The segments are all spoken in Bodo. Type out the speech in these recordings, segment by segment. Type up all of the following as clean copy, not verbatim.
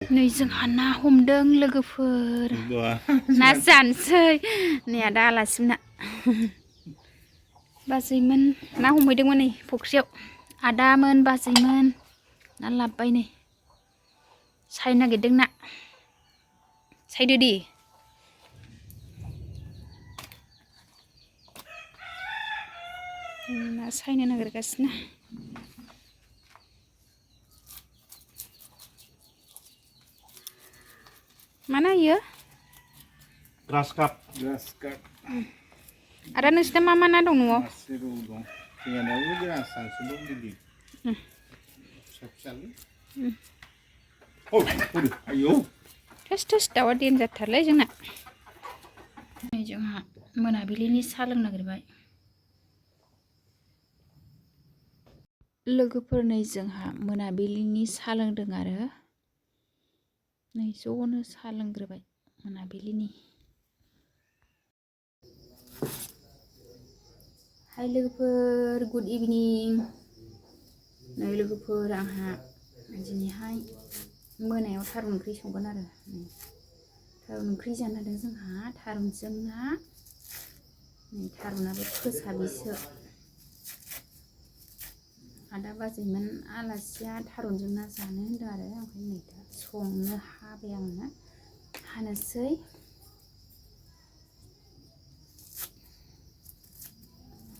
नै जोंहा ना हमदों लोगोफोर ना जानोसै नै आदा आलासिमोना बाजैमोन ना हमहैदोंमोन नै फुख्रियाव आदामोन बाजैमोन ना लाबोबाय नै सायनो नागिरदों ना सायदो दे ना सायनो नागिरगासिनो mana ya? Grass cup. Ada nasi mana dong nuo? Nasi dong. Tinggal dulu dia sebelum didi. Sekali. Oh, ayo. Terus dawa dia jatharlah jengna. Ini jengha monaबिलिनि सा लोंनो नागिरबाय लोगोफोर नै जोंहा मोनाबिलिनि सा लोंदों आरो नै ज'नो सा लोंग्रोबाय मोनाबिलिनि हाय लोगोफोर गुड इभिनिं नै लोगोफोर आंहा दिनैहाय मोनायाव थारुन ओंख्रि संगोन आरो थारुन ओंख्रि जानो नागिरदों जोंहा थारुनजों ना नै थारुनाबो फोसाबिसो आदा बाजैमोन आलासिया थारुनजों ना जानो होनदों आरो ओमफ्राय नै दा संनो हाबाय आङो हानोसै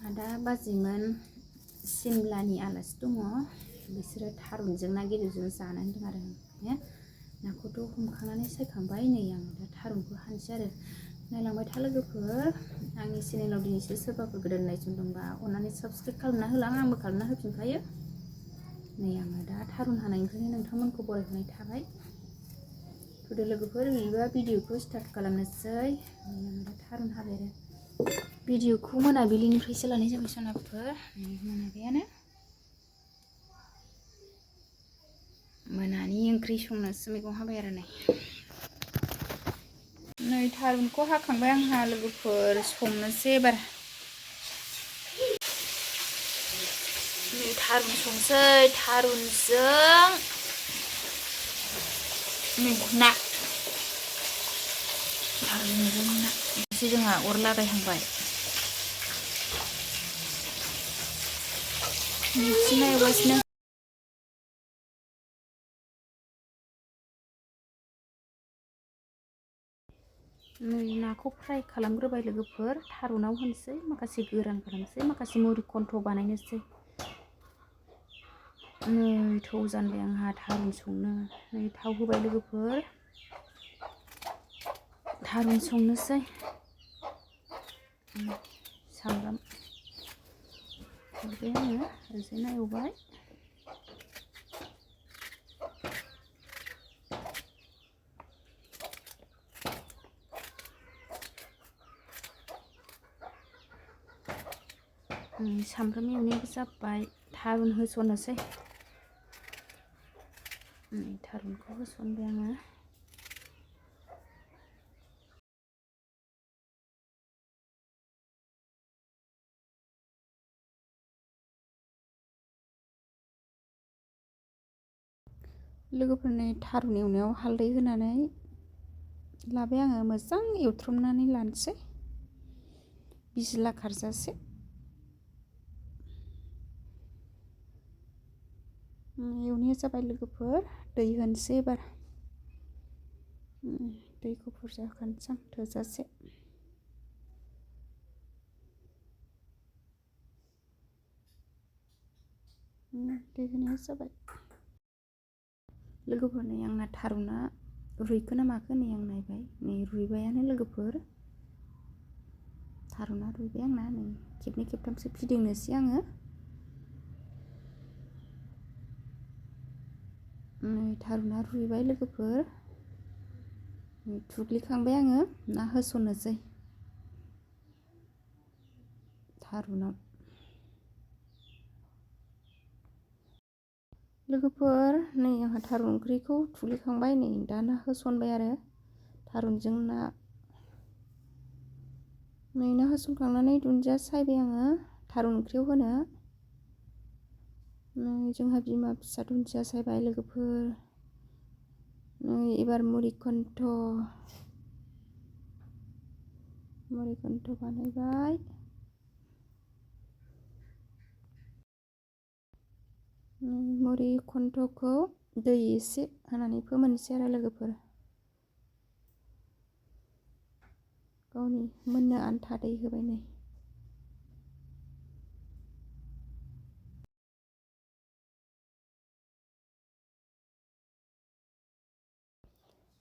आदा बाजैमोन सिमलानि आलासि दङ बिसोरो थारुनजों ना गिदिरजों जानो होनदों आरो नाखौथ' हमखांनानै सायखांबाय नै आं दा थारुनखौ हानोसै आरो नायलांबाय था लोगोफोर आंनि चेनेलाव दिनैसो सोरबाफोर गोदान नायसनदोंबा अन्नानै साबस्क्राइब खालामना होलां आंबो खालामना होफिनखायो नै आङो दा थारुन हानायनिफ्रायनो नोंथांमोनखौ बरायहरनाय थाबाय फैदो लोगोफोर बिदिबा भिडिअखौ स्टार्ट खालामनोसै नै आं दा थारुन हाबाय आरो भिडिअखौ मोनाबिलिनिफ्रायसो लानाय जाबाय सनाफोर मोनाबायानो मोनानि ओंख्रि संनोसो मैगं हाबाय आरो नै थारुनखौ हाखांबाय आंहा लोगोफोर संनोसै एबार नै थारुन संसै थारुनजों नै ना थारुनजों ना एसे जोंहा अर लागायहांबाय बिदिनो एवगासिनो नै नाखौ फ्राय खालामग्रोबाय लोगोफोर थारुनाव होनोसै माखासे गोरान खालामसै माखासे मुरि खन्थ बानायनोसै नै थौ जानबाय आंहा थारुन संनो नै थाव होबाय लोगोफोर थारुन संनोसै सामब्राम हरबाय आङो ओरैजाय एवबाय सामब्राम एवनायाबो जाबाय थारुन होसननोसै थारुनखौ होसनबाय आङो लोगोफोरनि थारुन एवनायाव हालदै होनानै लाबाय आङो मोजां एवथ्रमनानै लानोसै बिज्ला खारजासे एवनाया जाबाय लोगोफोर दै होनोसै एबार दैखौ बुरजा होखानोसै आं थोजासे दै होनाया जाबाय लोगोफोर नै आंना थारुना रुइखो ना माखो नै आं नायबाय नै रुइबायानो लोगोफोर थारुना रुइबाय आंना नै खेबनै खेबथामसो फिदिंनोसै आङो नै थारुना रुइबाय लोगोफोर थुग्लिखांबाय आङो ना होसननोसै थारुनाव लोगोफोर नै आंहा थारुन ओंख्रिखौ थुग्लिखांबाय नै दाना होसनबाय आरो थारुनजों ना नै ना होसनखांनानै दुन्दिया सायबाय आङो थारुन ओंख्रियाव होनो नै जोंहा बिमा फिसा दुन्दिया सायबाय लोगोफोर नै एबार मुरिकन्थ बानायबाय। मुरिकन्थखौ दै एसे होनानै फोमोनसै आरो लोगोफोर। गावनि मोननो आन्था दै होबाय नै।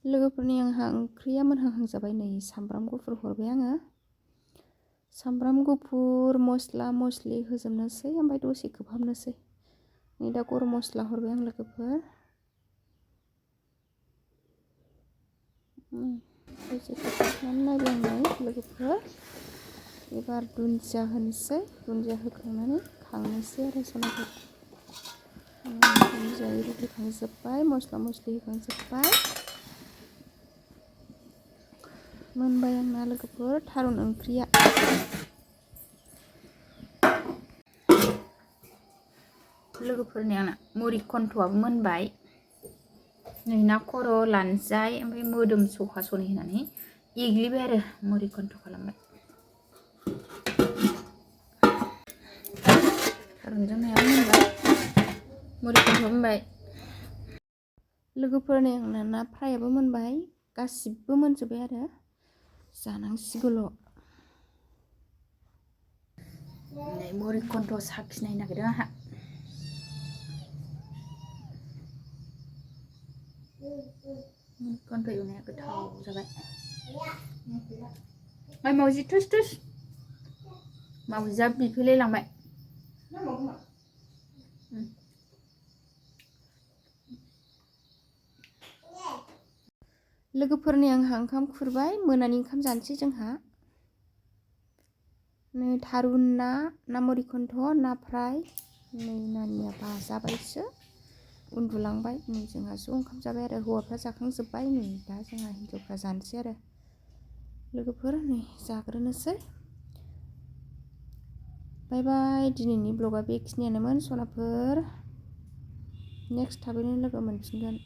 लोगोफोरनि आंहा ओंख्रिया मोनहांहां जाबाय नै सामब्राम गुफुर हरबाय आङो। सामब्राम गुफुर मस्ला मस्लि होजोबनोसै ओमफ्राय दसे खोबहाबनोसै। नै दा गरम मस्ला हरबाय आं लोगोफोर। दसे खोबहाबनानै नायबाय आं नै लोगोफोर। एबार दुन्दिया होनोसै। दुन्दिया होखांनानै खांनोसै आरो सनाफोर। दुन्दिया होखांजोब्बाय मस्ला मस्लि होखांजोब्बाय। मोनबाय आंना लोगोफोर थारुन ओंख्रिया। लोगोफोरनि आंना मुरिकन्थआबो मोनबाय। नै ना खर' लानजाय ओमफ्राय मोदोम सखा सनै होनानै एग्लिबाय आरो मुरिकन्थ खालामबाय। थारुनजों नायाबो मोनबाय मुरिकन्थआबो मोनबाय। लोगोफोरनि आंना ना फ्रायाबो मोनबाय। गासिबो मोनजोब्बाय आरो जानांसिगौल'। नै मुरिकन्थ साखिनायनो नागिरदों आंहा। मुरिकन्थ एवनाया गोथाव जाबाय। ओइ मावजि थुस थुस। मावजिया बिफैलाय लांबाय। लोगोफोरनि आंहा ओंखाम खुरबाय। मोनानि ओंखाम जानोसै जोंहा। नै थारुन ना मुरिकन्थ ना फ्राय। नै नानिया बाजाबायसो उन्दुलांबाय। नै जोंहा ज' ओंखाम जाबाय आरो हौवाफ्रा जाखांजोब्बाय। नै दा जोंहा हिन्जावफ्रा जानोसै आरो लोगोफोर नै जाग्रोनोसै। बाय बाय। दिनैनि ब्लगा बेखिनियानोमोन सनाफोर। नेक्स्ट थाबैनो लोगो मोनफिनगोन।